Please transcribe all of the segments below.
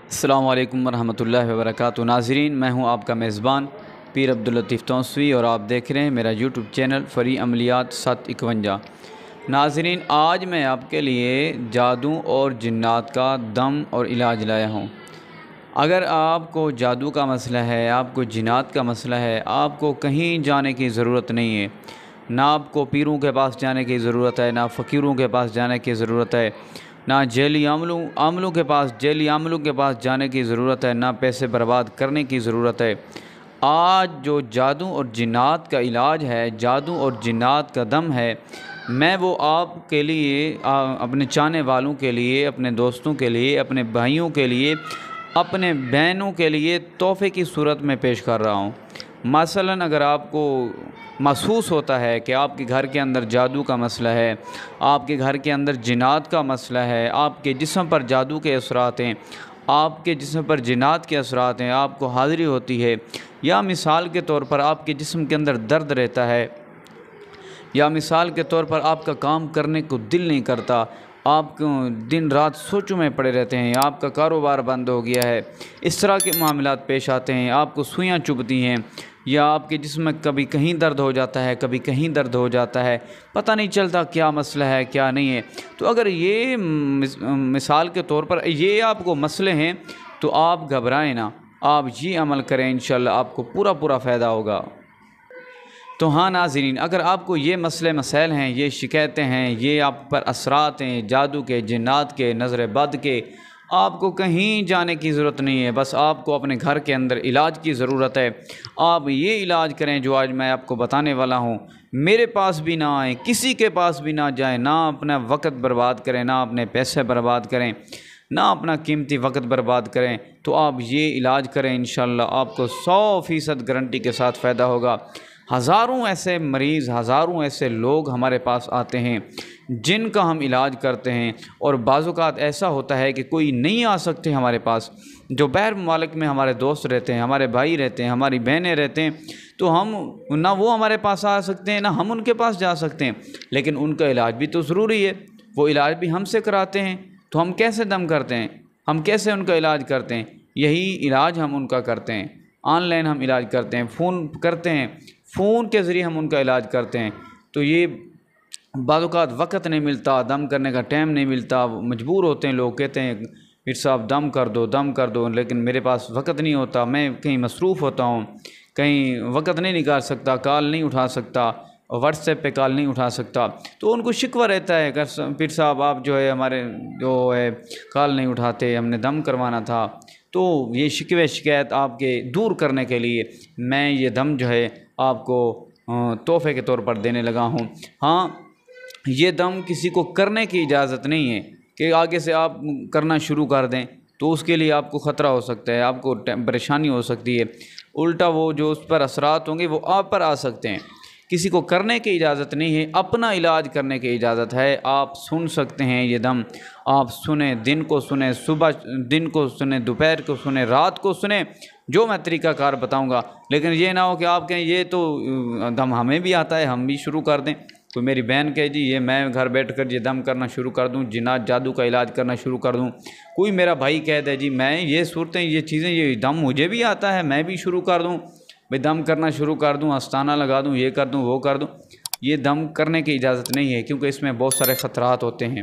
السلام علیکم ورحمۃ اللہ وبرکاتہ۔ ناظرین، میں ہوں آپ کا میزبان پیر عبداللطیف توسوی اور آپ دیکھ رہے ہیں میرا یوٹیوب چینل فری عملیات 751۔ ناظرین، آج میں آپ کے لیے جادو اور جنات کا دم اور علاج لایا ہوں۔ اگر آپ کو جادو کا مسئلہ ہے، آپ کو جنات کا مسئلہ ہے، آپ کو کہیں جانے کی ضرورت نہیں ہے، نہ آپ کو پیروں کے پاس جانے کی ضرورت ہے، نہ فقیروں کے پاس جانے کی ضرورت ہے، نہ جیلی عاملوں کے پاس جانے کی ضرورت ہے، نہ پیسے برباد کرنے کی ضرورت ہے۔ آج جو جادو اور جنات کا علاج ہے، جادو اور جنات کا دم ہے، میں وہ آپ کے لیے، اپنے چاہنے والوں کے لیے، اپنے دوستوں کے لیے، اپنے بھائیوں کے لیے، اپنے بہنوں کے لیے تحفے کی صورت میں پیش کر رہا ہوں۔ مثلاً اگر آپ کو محسوس ہوتا ہے کہ آپ کے گھر کے اندر جادو کا مسئلہ ہے، آپ کے گھر کے اندر جنات کا مسئلہ ہے، آپ کے جسم پر جادو کے اثرات ہیں، آپ کے جسم پر جنات کے اثرات ہیں، آپ کو حاضری ہوتی ہے، یا مثال کے طور پر آپ کے جسم کے اندر درد رہتا ہے، یا مثال کے طور پر آپ کا کام کرنے کو دل نہیں کرتا، آپ دن رات سوچوں میں پڑے رہتے ہیں، آپ کا کاروبار بند ہو گیا ہے، اس طرح کے معاملات پیش آتے ہیں، آپ کو سوئیاں چبھتی ہیں، یا آپ کے جسم میں کبھی کہیں درد ہو جاتا ہے، کبھی کہیں درد ہو جاتا ہے، پتہ نہیں چلتا کیا مسئلہ ہے کیا نہیں ہے۔ تو اگر یہ مثال کے طور پر یہ آپ کو مسئلے ہیں تو آپ گھبرائیں نہ، آپ یہ عمل کریں، انشاءاللہ آپ کو پورا فائدہ ہوگا۔ تو ہاں ناظرین، اگر آپ کو یہ مسئلے مسائل ہیں، یہ شکایتیں ہیں، یہ آپ پر اثرات ہیں جادو کے، جنات کے، نظر بد کے، آپ کو کہیں جانے کی ضرورت نہیں ہے، بس آپ کو اپنے گھر کے اندر علاج کی ضرورت ہے۔ آپ یہ علاج کریں جو آج میں آپ کو بتانے والا ہوں، میرے پاس بھی نہ آئیں، کسی کے پاس بھی نہ جائیں، نہ اپنا وقت برباد کریں، نہ اپنے پیسے برباد کریں، نہ اپنا قیمتی وقت برباد کریں، تو آپ یہ علاج کریں، انشاءاللہ آپ کو 100% گارنٹی کے ساتھ فائدہ ہوگا۔ ہزاروں ایسے مریض، ہزاروں ایسے لوگ ہمارے پاس آتے ہیں جن کا ہم علاج کرتے ہیں، اور بعض اوقات ایسا ہوتا ہے کہ کوئی نہیں آ سکتے ہمارے پاس، جو باہر ممالک میں ہمارے دوست رہتے ہیں، ہمارے بھائی رہتے ہیں، ہماری بہنیں رہتے ہیں، تو ہم نہ وہ ہمارے پاس آ سکتے ہیں، نہ ہم ان کے پاس جا سکتے ہیں، لیکن ان کا علاج بھی تو ضروری ہے، وہ علاج بھی ہم سے کراتے ہیں، تو ہم کیسے دم کرتے ہیں، ہم کیسے ان کا علاج کرتے ہیں؟ یہی علاج ہم ان کا کرتے ہیں، آن لائن ہم علاج کرتے ہیں، فون کرتے ہیں، فون کے ذریعے ہم ان کا علاج کرتے ہیں۔ تو یہ بعض اوقات وقت نہیں ملتا، دم کرنے کا ٹائم نہیں ملتا، مجبور ہوتے ہیں لوگ، کہتے ہیں پھر صاحب دم کر دو، لیکن میرے پاس وقت نہیں ہوتا، میں کہیں مصروف ہوتا ہوں، کہیں وقت نہیں نکال سکتا، کال نہیں اٹھا سکتا، واٹس ایپ پہ کال نہیں اٹھا سکتا، تو ان کو شکوہ رہتا ہے کہ پھر صاحب آپ جو ہے ہمارے جو ہے کال نہیں اٹھاتے، ہم نے دم کروانا تھا۔ تو یہ شکایت آپ کے دور کرنے کے لیے میں یہ دم جو ہے آپ کو تحفے کے طور پر دینے لگا ہوں۔ ہاں، یہ دم کسی کو کرنے کی اجازت نہیں ہے کہ آگے سے آپ کرنا شروع کر دیں، تو اس کے لیے آپ کو خطرہ ہو سکتا ہے، آپ کو پریشانی ہو سکتی ہے، الٹا وہ جو اس پر اثرات ہوں گے وہ آپ پر آ سکتے ہیں۔ کسی کو کرنے کی اجازت نہیں ہے، اپنا علاج کرنے کی اجازت ہے۔ آپ سن سکتے ہیں یہ دم، آپ سنیں، دن کو سنیں، صبح دن کو سنیں، دوپہر کو سنیں، رات کو سنیں، جو میں طریقہ کار بتاؤں گا، لیکن یہ نہ ہو کہ آپ کہیں یہ تو دم ہمیں بھی آتا ہے، ہم بھی شروع کر دیں۔ تو میری بہن کہے جی یہ میں گھر بیٹھ کر یہ دم کرنا شروع کر دوں، جنات جادو کا علاج کرنا شروع کر دوں، کوئی میرا بھائی کہہ دے جی میں یہ صورتیں، یہ چیزیں، یہ دم مجھے بھی آتا ہے، میں بھی شروع کر دوں، بھئی دم کرنا شروع کر دوں، آستانہ لگا دوں، یہ کر دوں، وہ کر دوں، یہ دم کرنے کی اجازت نہیں ہے، کیونکہ اس میں بہت سارے خطرات ہوتے ہیں،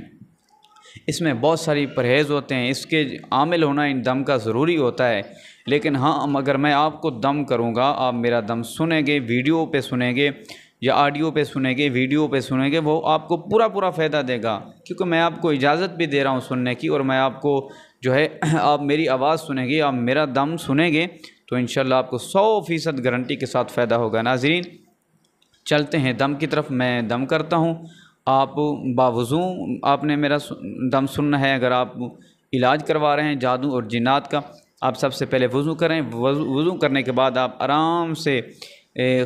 اس میں بہت ساری پرہیز ہوتے ہیں، اس کے عامل ہونا ان دم کا ضروری ہوتا ہے۔ لیکن ہاں، اگر میں آپ کو دم کروں گا، آپ میرا دم سنیں گے، ویڈیو پہ سنیں گے یا آڈیو پہ سنیں گے، ویڈیو پہ سنیں گے، وہ آپ کو پورا فائدہ دے گا، کیونکہ میں آپ کو اجازت بھی دے رہا ہوں سننے کی، اور میں آپ کو جو ہے آپ میری آواز سنیں گے، آپ میرا دم سنیں گے، تو انشاءاللہ آپ کو 100% گارنٹی کے ساتھ فائدہ ہوگا۔ ناظرین، چلتے ہیں دم کی طرف، میں دم کرتا ہوں، آپ باوضو آپ نے میرا دم سننا ہے۔ اگر آپ علاج کروا رہے ہیں جادو اور جنات کا، آپ سب سے پہلے وضو کریں، وضو کرنے کے بعد آپ آرام سے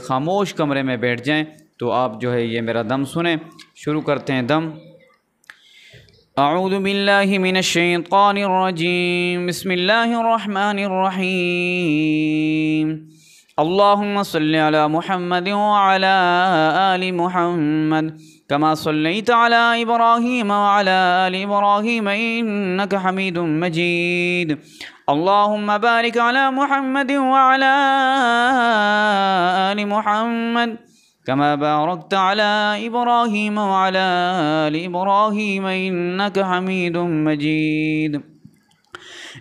خاموش کمرے میں بیٹھ جائیں، تو آپ جو ہے یہ میرا دم سنیں۔ شروع کرتے ہیں دم۔ اعوذ باللہ من الشیطان الرجیم، بسم اللہ الرحمن الرحیم، اللہم صلی علی محمد وعلی آل محمد كما صليت على إبراهيم وعلى آل إبراهيم إنك حميد مجيد. اللهم بارك على محمد وعلى آل محمد كما باركت على إبراهيم وعلى آل إبراهيم إنك حميد مجيد.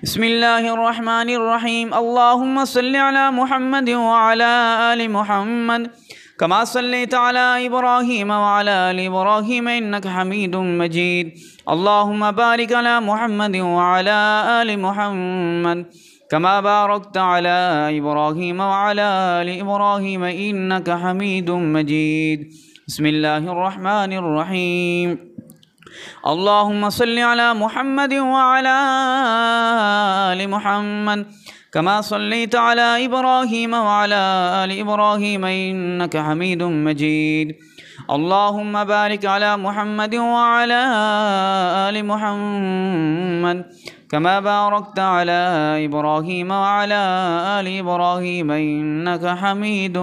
بسم الله الرحمن الرحيم. اللهم صل على محمد وعلى آل محمد كما صليت على إبراهيم وعلى آل إبراهيم إنك حميد مجيد. اللهم بارك على محمد وعلى آل محمد كما باركت على إبراهيم وعلى آل إبراهيم إنك حميد مجيد. بسم الله الرحمن الرحيم. اللهم صل على محمد وعلى آل محمد كما صليت على إبراهيم وعلى آل إبراهيم إنك حميد مجيد. اللهم بارك على محمد وعلى آل محمد كما باركت على إبراهيم وعلى آل إبراهيم إنك حميد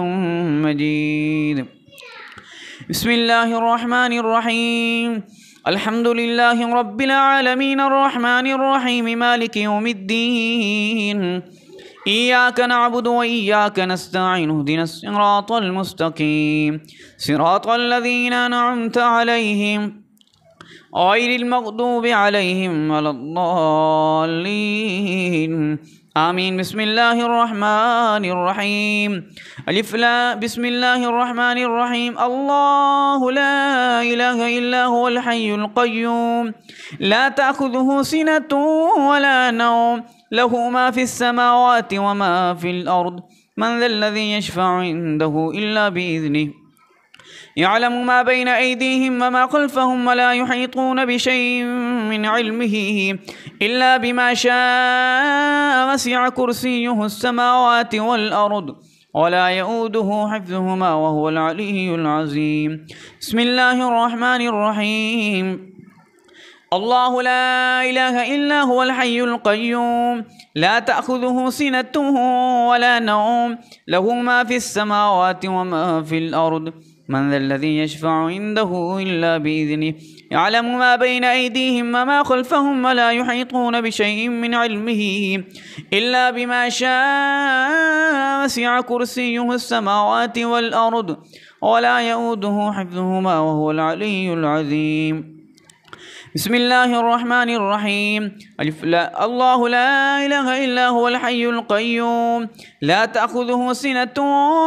مجيد. بسم الله الرحمن الرحيم. الحمد لله رب العالمين الرحمن الرحيم مالك يوم الدين. إياك نعبد وإياك نستعين اهدنا الصراط المستقيم صراط الذين أنعمت عليهم غير المغضوب عليهم ولا الضالين آمين. بسم الله الرحمن الرحيم. ألف لا بسم الله الرحمن الرحيم. الله لا إله إلا هو الحي القيوم لا تأخذه سنة ولا نوم له ما في السماوات وما في الأرض من ذا الذي يشفع عنده إلا بإذنه يعلم ما بين أيديهم وما خلفهم ولا يحيطون بشيء من علمه إلا بما شاء وسع كرسيه السماوات والأرض ولا يؤوده حفظهما وهو العلي العظيم. بسم الله الرحمن الرحيم. الله لا إله إلا هو الحي القيوم لا تأخذه سنة ولا نوم له ما في السماوات وما في الأرض من ذا الذي يشفع عنده إلا بإذنه يعلم ما بين أيديهم وما خلفهم ولا يحيطون بشيء من علمه إلا بما شاء وسع كرسيه السماوات والأرض ولا يؤوده حفظهما وهو العلي العظيم. بسم الله الرحمن الرحيم. الله لا إله إلا هو الحي القيوم لا تأخذه سنة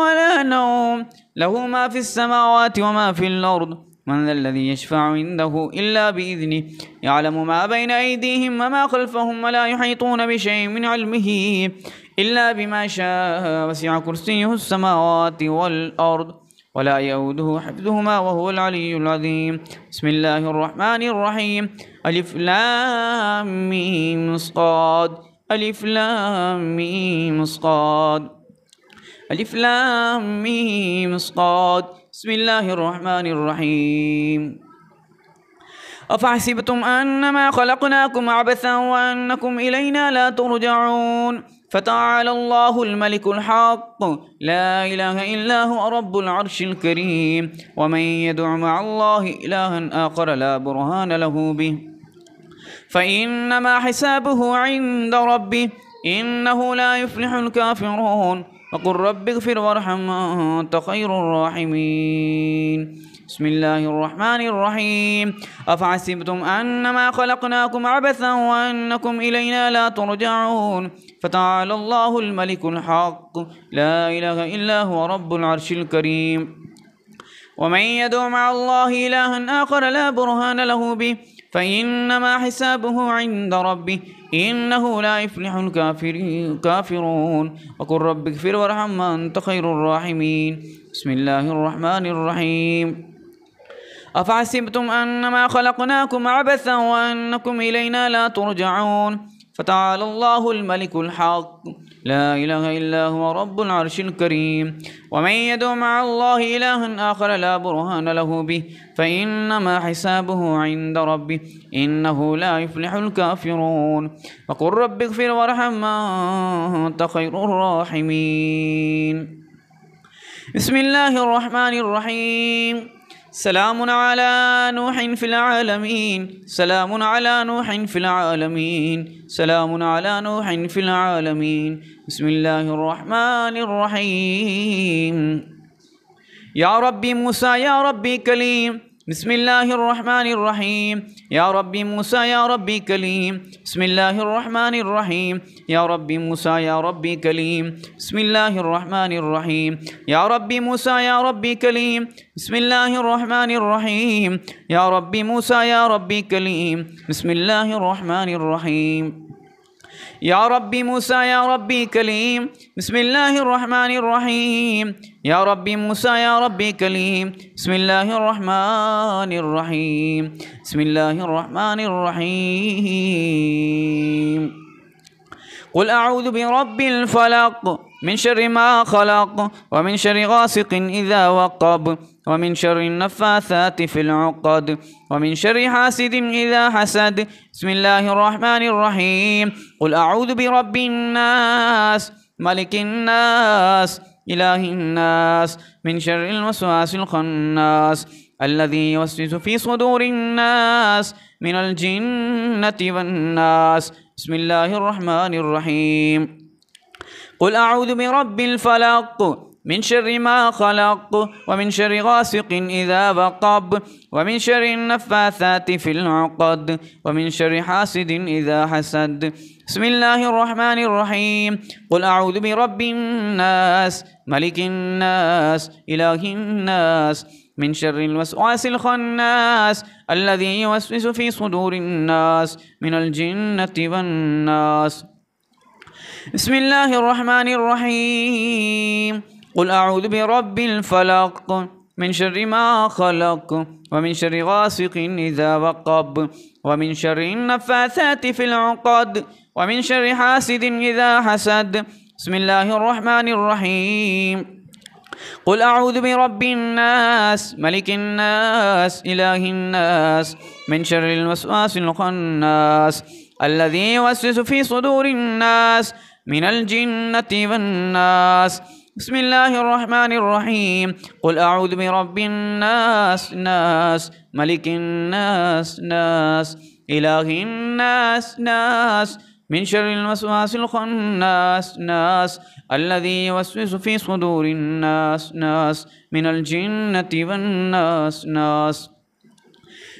ولا نوم له ما في السماوات وما في الأرض من ذا الذي يشفع عنده إلا بإذنه يعلم ما بين أيديهم وما خلفهم ولا يحيطون بشيء من علمه إلا بما شاء وسع كرسيه السماوات والأرض ولا يؤوده حفظهما وهو العلي العظيم. بسم الله الرحمن الرحيم. ألف لام ميم صاد ألف لام ميم صاد ألف لام ميم صاد. بسم الله الرحمن الرحيم. أفحسبتم أنما خلقناكم عبثا وأنكم إلينا لا ترجعون فتعالى الله الملك الحق لا إله إلا هو رب العرش الكريم. ومن يدع مع الله إلها آخر لا برهان له به فإنما حسابه عند ربه إنه لا يفلح الكافرون. وقل رب اغفر وارحم وأنت خير الراحمين. بسم الله الرحمن الرحيم. أفحسبتم أنما خلقناكم عبثا وأنكم إلينا لا ترجعون فتعالى الله الملك الحق لا إله إلا هو رب العرش الكريم. ومن يدع مع الله إلها آخر لا برهان له به فإنما حسابه عند ربه إنه لا يفلح الكافرون. وقل رب اغفر وارحم وأنت خير الراحمين. بسم الله الرحمن الرحيم. أفحسبتم أنما خلقناكم عبثا وأنكم إلينا لا ترجعون فتعالى الله الملك الحق لا إله إلا هو رب العرش الكريم. ومن يدع مع الله إلها آخر لا برهان له به فإنما حسابه عند ربه إنه لا يفلح الكافرون. وقل رب اغفر وارحم وأنت خير الراحمين. بسم الله الرحمن الرحيم. سلام على نوح في العالمين سلام على نوح في العالمين سلام على نوح في العالمين بسم الله الرحمن الرحيم يا ربي موسى يا ربي كليم بسم الله الرحمن الرحيم يا ربي موسى يا ربي كليم بسم الله الرحمن الرحيم يا ربي موسى يا ربي كليم بسم الله الرحمن الرحيم يا ربي موسى يا ربي كليم بسم الله الرحمن الرحيم يا ربي موسى يا ربي كليم بسم الله الرحمن الرحيم يا ربي موسى يا ربي كليم بسم الله الرحمن الرحيم يا ربي موسى يا ربي كليم بسم الله الرحمن الرحيم بسم الله الرحمن الرحيم قل أعوذ برب الفلق من شر ما خلق ومن شر غاسق إذا وقب ومن شر النفاثات في العقد ومن شر حاسد إذا حسد بسم الله الرحمن الرحيم قل أعوذ برب الناس ملك الناس إله الناس من شر الوسواس الخناس الذي يوسوس في صدور الناس من الجنة والناس بسم الله الرحمن الرحيم قل أعوذ برب الفلق من شر ما خلق ومن شر غاسق إذا وقب ومن شر النفاثات في العقد ومن شر حاسد إذا حسد بسم الله الرحمن الرحيم قل أعوذ برب الناس ملك الناس إله الناس من شر الوسواس الخناس الذي يوسوس في صدور الناس من الجنة والناس بسم الله الرحمن الرحيم قل أعوذ برب الفلق من شر ما خلق ومن شر غاسق إذا وقب ومن شر النفاثات في العقد ومن شر حاسد إذا حسد بسم الله الرحمن الرحيم قل أعوذ برب الناس ملك الناس إله الناس من شر الوسواس الخناس الذي يوسوس في صدور الناس من الجنة والناس بسم الله الرحمن الرحيم قل أعوذ برب الناس ناس ملك الناس ناس إله الناس ناس من شر الوسواس الخناس ناس الذي يوسوس في صدور الناس ناس من الجنة والناس ناس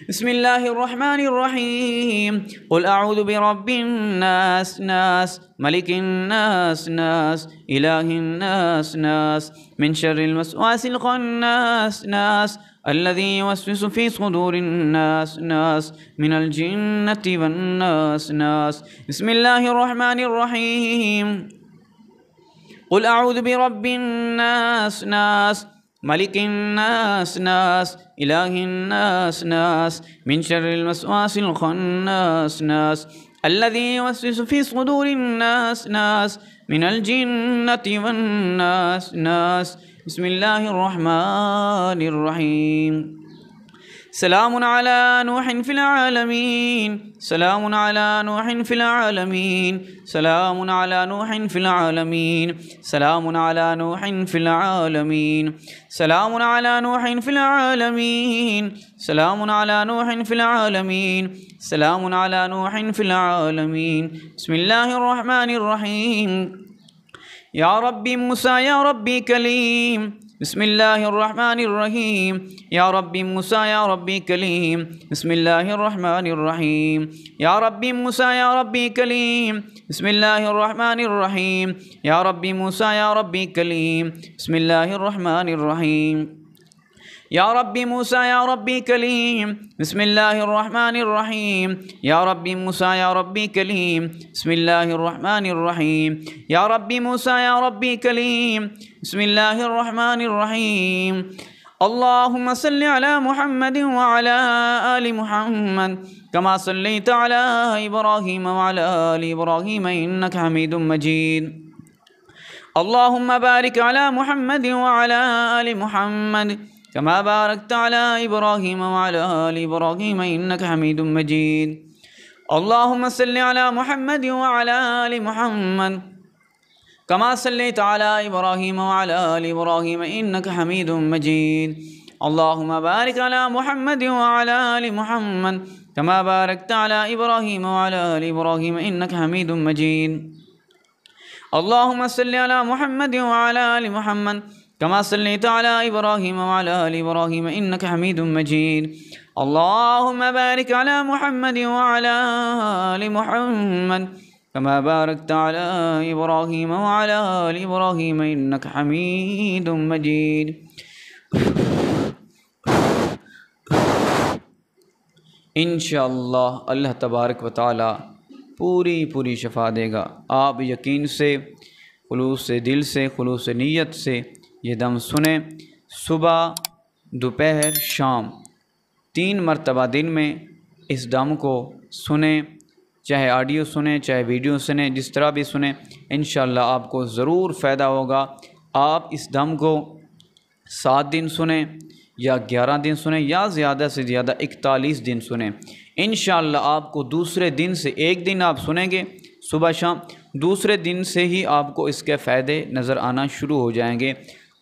بسم الله الرحمن الرحيم قل أعوذ برب الناس ناس ملك الناس ناس إله الناس ناس من شر الوسواس الخناس ناس الذي يوسوس في صدور الناس ناس من الجنة والناس ناس بسم الله الرحمن الرحيم قل أعوذ برب الناس ناس ملك الناس ناس إله الناس ناس من شر الوسواس الخناس ناس الذي يوسوس في صدور الناس ناس من الجنة والناس ناس بسم الله الرحمن الرحيم سلام على نوح في العالمين سلام على نوح في العالمين سلام على نوح في العالمين سلام على نوح في العالمين سلام على نوح في العالمين سلام على نوح في العالمين سلام على نوح في العالمين بسم الله الرحمن الرحيم يا ربي موسى يا ربي كليم بسم الله الرحمن الرحيم يا ربي موسى يا ربي كليم بسم الله الرحمن الرحيم يا ربي موسى يا ربي كليم بسم الله الرحمن الرحيم يا ربي موسى يا ربي كليم بسم الله الرحمن الرحيم يا ربي موسى يا ربي كليم بسم الله الرحمن الرحيم يا ربي موسى يا ربي كليم بسم الله الرحمن الرحيم يا ربي موسى يا ربي كليم بسم الله الرحمن الرحيم اللهم صل على محمد وعلى آل محمد كما صليت على إبراهيم وعلى آل إبراهيم إنك حميد مجيد اللهم بارك على محمد وعلى آل محمد كما باركت على إبراهيم وعلى آل إبراهيم إنك حميد مجيد اللهم صل على محمد وعلى آل محمد كما صليت على إبراهيم وعلى آل إبراهيم إنك حميد مجيد اللهم بارك على محمد وعلى آل محمد كما باركت على إبراهيم وعلى آل إبراهيم إنك حميد مجيد اللهم صل على محمد وعلى آل محمد كما صليت على إبراهيم وعلى آل إبراهيم إنك حميد مجيد اللهم بارك على محمد وعلى آل محمد كما باركت على إبراهيم وعلى آل إبراهيم إنك حميد مجيد انشاءاللہ اللہ تبارک و تعالی پوری شفا دے گا۔ آپ یقین سے، خلوص سے دل سے، خلوص نیت سے یہ دم سنیں، صبح، دوپہر، شام، 3 مرتبہ دن میں اس دم کو سنیں، چاہے آڈیو سنیں چاہے ویڈیو سنیں، جس طرح بھی سنیں، انشاءاللہ آپ کو ضرور فائدہ ہوگا۔ آپ اس دم کو 7 دن سنیں یا 11 دن سنیں یا زیادہ سے زیادہ 41 دن سنیں، انشاءاللہ آپ کو دوسرے دن سے، ایک دن آپ سنیں گے صبح شام، دوسرے دن سے ہی آپ کو اس کے فائدے نظر آنا شروع ہو جائیں گے۔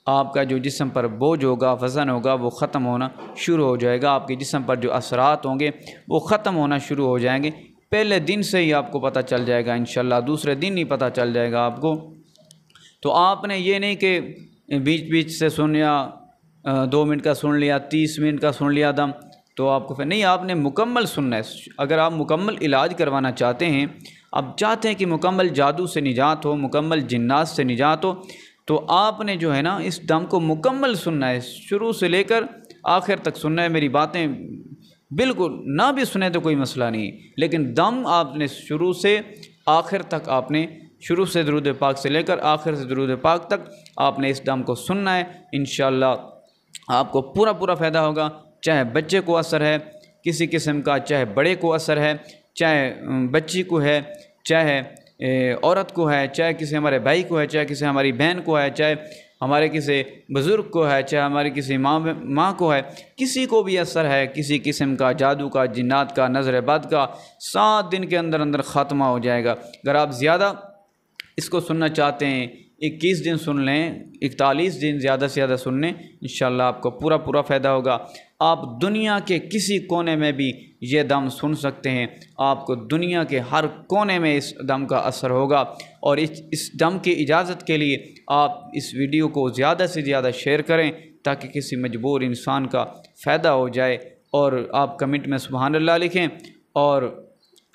آپ کا جو جسم پر بوجھ ہوگا، وزن ہوگا، وہ ختم ہونا شروع ہو جائے گا۔ آپ کے جسم پر جو اثرات ہوں گے وہ ختم ہونا شروع ہو جائیں گے۔ پہلے دن سے ہی آپ کو پتہ چل جائے گا، انشاءاللہ دوسرے دن ہی پتہ چل جائے گا آپ کو۔ تو آپ نے یہ نہیں کہ بیچ سے سن لیا، 2 منٹ کا سن لیا، 30 منٹ کا سن لیا دم، تو آپ کو نہیں، آپ نے مکمل سننا ہے۔ اگر آپ مکمل علاج کروانا چاہتے ہیں، اب چاہتے ہیں کہ مکمل جادو سے نجات ہو، مکمل جنات سے نجات ہو، تو آپ نے جو ہے نا اس دم کو مکمل سننا ہے، شروع سے لے کر آخر تک سننا ہے۔ میری باتیں بالکل نہ بھی سنیں تو کوئی مسئلہ نہیں، لیکن دم آپ نے شروع سے آخر تک، آپ نے شروع سے درود پاک سے لے کر آخر سے درود پاک تک آپ نے اس دم کو سننا ہے۔ انشاءاللہ آپ کو پورا فائدہ ہوگا، چاہے بچے کو اثر ہے کسی قسم کا، چاہے بڑے کو اثر ہے، چاہے بچی کو ہے، چاہے عورت کو ہے، چاہے کسی ہمارے بھائی کو ہے، چاہے کسی ہماری بہن کو ہے، چاہے ہمارے کسی بزرگ کو ہے، چاہے ہماری کسی ماں کو ہے، کسی کو بھی اثر ہے کسی قسم کا، جادو کا، جنات کا، نظر بد کا، 7 دن کے اندر خاتمہ ہو جائے گا۔ اگر آپ زیادہ اس کو سننا چاہتے ہیں، 21 دن سن لیں، 41 دن زیادہ سے زیادہ سن لیں، انشاءاللہ آپ کو پورا فائدہ ہوگا۔ آپ دنیا کے کسی کونے میں بھی یہ دم سن سکتے ہیں، آپ کو دنیا کے ہر کونے میں اس دم کا اثر ہوگا۔ اور اس دم کی اجازت کے لیے آپ اس ویڈیو کو زیادہ سے زیادہ شیئر کریں تاکہ کسی مجبور انسان کا فائدہ ہو جائے، اور آپ کمنٹ میں سبحان اللہ لکھیں، اور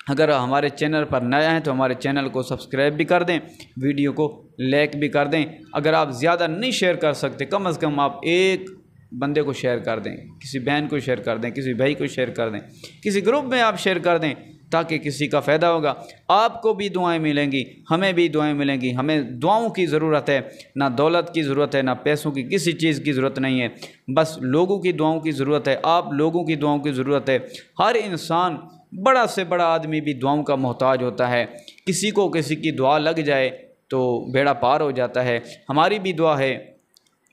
اگر ہمارے چینل پر نیا ہیں تو ہمارے چینل کو سبسکرائب بھی کر دیں، ویڈیو کو لائک بھی کر دیں۔ اگر آپ زیادہ نہیں شیئر کر سکتے، کم از کم آپ ایک بندے کو شیئر کر دیں، کسی بہن کو شیئر کر دیں، کسی بھائی کو شیئر کر دیں، کسی گروپ میں آپ شیئر کر دیں تاکہ کسی کا فائدہ ہوگا۔ آپ کو بھی دعائیں ملیں گی، ہمیں بھی دعائیں ملیں گی۔ ہمیں دعاؤں کی ضرورت ہے، نہ دولت کی ضرورت ہے، نہ پیسوں کی، کسی چیز کی ضرورت نہیں ہے، بس لوگوں کی دعاؤں کی ضرورت ہے۔ آپ لوگوں کی دعاؤں کی ضرورت ہے۔ ہر انسان، بڑا سے بڑا آدمی بھی دعاؤں کا محتاج ہوتا ہے۔ کسی کو کسی کی دعا لگ جائے تو بیڑا پار ہو جاتا ہے۔ ہماری بھی دعا ہے،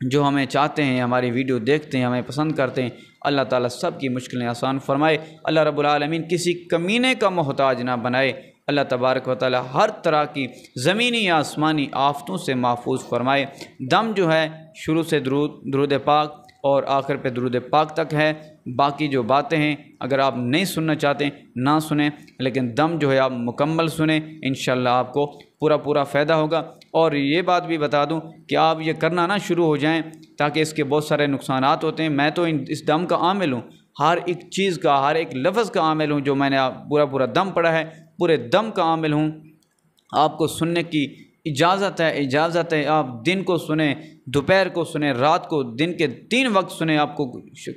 جو ہمیں چاہتے ہیں، ہماری ویڈیو دیکھتے ہیں، ہمیں پسند کرتے ہیں، اللہ تعالیٰ سب کی مشکلیں آسان فرمائے۔ اللہ رب العالمین کسی کمینے کا محتاج نہ بنائے۔ اللہ تبارک و تعالیٰ ہر طرح کی زمینی یا آسمانی آفتوں سے محفوظ فرمائے۔ دم جو ہے شروع سے درود پاک اور آخر پہ درود پاک تک ہے۔ باقی جو باتیں ہیں اگر آپ نہیں سننا چاہتے نہ سنیں، لیکن دم جو ہے آپ مکمل سنیں، انشاءاللہ آپ کو پورا فائدہ ہوگا۔ اور یہ بات بھی بتا دوں کہ آپ یہ کرنا نہ شروع ہو جائیں، تاکہ اس کے بہت سارے نقصانات ہوتے ہیں۔ میں تو اس دم کا عامل ہوں، ہر ایک چیز کا، ہر ایک لفظ کا عامل ہوں۔ جو میں نے پورا دم پڑھا ہے، پورے دم کا عامل ہوں۔ آپ کو سننے کی اجازت ہے۔ آپ دن کو سنیں، دوپہر کو سنیں، رات کو، دن کے 3 وقت سنیں، آپ کو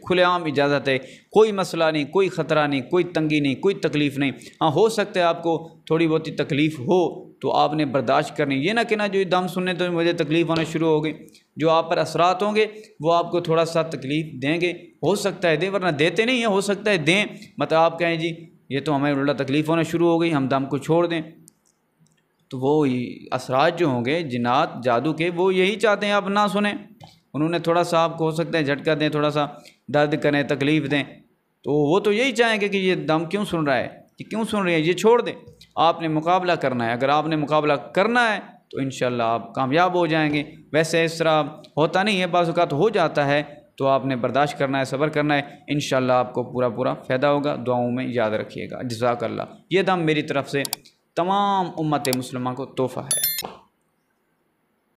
کھلے عام اجازت ہے۔ کوئی مسئلہ نہیں، کوئی خطرہ نہیں، کوئی تنگی نہیں، کوئی تکلیف نہیں۔ ہاں ہو سکتا ہے آپ کو تھوڑی بہت تکلیف ہو تو آپ نے برداشت کرنی، یہ نہ کہنا جو دم سننے تو مجھے تکلیف ہونا شروع ہو گئی۔ جو آپ پر اثرات ہوں گے وہ آپ کو تھوڑا سا تکلیف دیں گے، ہو سکتا ہے دیں، ورنہ دیتے نہیں ہیں، ہو سکتا ہے دیں۔ مطلب آپ کہیں جی یہ تو ہمیں الٹا تکلیف ہونا شروع ہو گئی، ہم دم کو چھوڑ دیں، تو وہ اثرات جو ہوں گے جنات جادو کے، وہ یہی چاہتے ہیں آپ نہ سنیں۔ انہوں نے تھوڑا سا آپ کو ہو سکتا ہے جھٹکا دیں، تھوڑا سا درد کریں، تکلیف دیں، تو وہ تو یہی چاہیں گے کہ یہ دم کیوں سن رہا ہے، کہ کیوں سن رہی ہے، یہ چھوڑ دیں۔ آپ نے مقابلہ کرنا ہے، اگر آپ نے مقابلہ کرنا ہے تو انشاءاللہ آپ کامیاب ہو جائیں گے۔ ویسے اس طرح ہوتا نہیں ہے، بعض اوقات ہو جاتا ہے، تو آپ نے برداشت کرنا ہے، صبر کرنا ہے، انشاءاللہ آپ کو پورا فائدہ ہوگا۔ دعاؤں میں یاد رکھیے گا۔ جزاک اللہ۔ یہ دم میری طرف سے تمام امت مسلمہ کو تحفہ ہے۔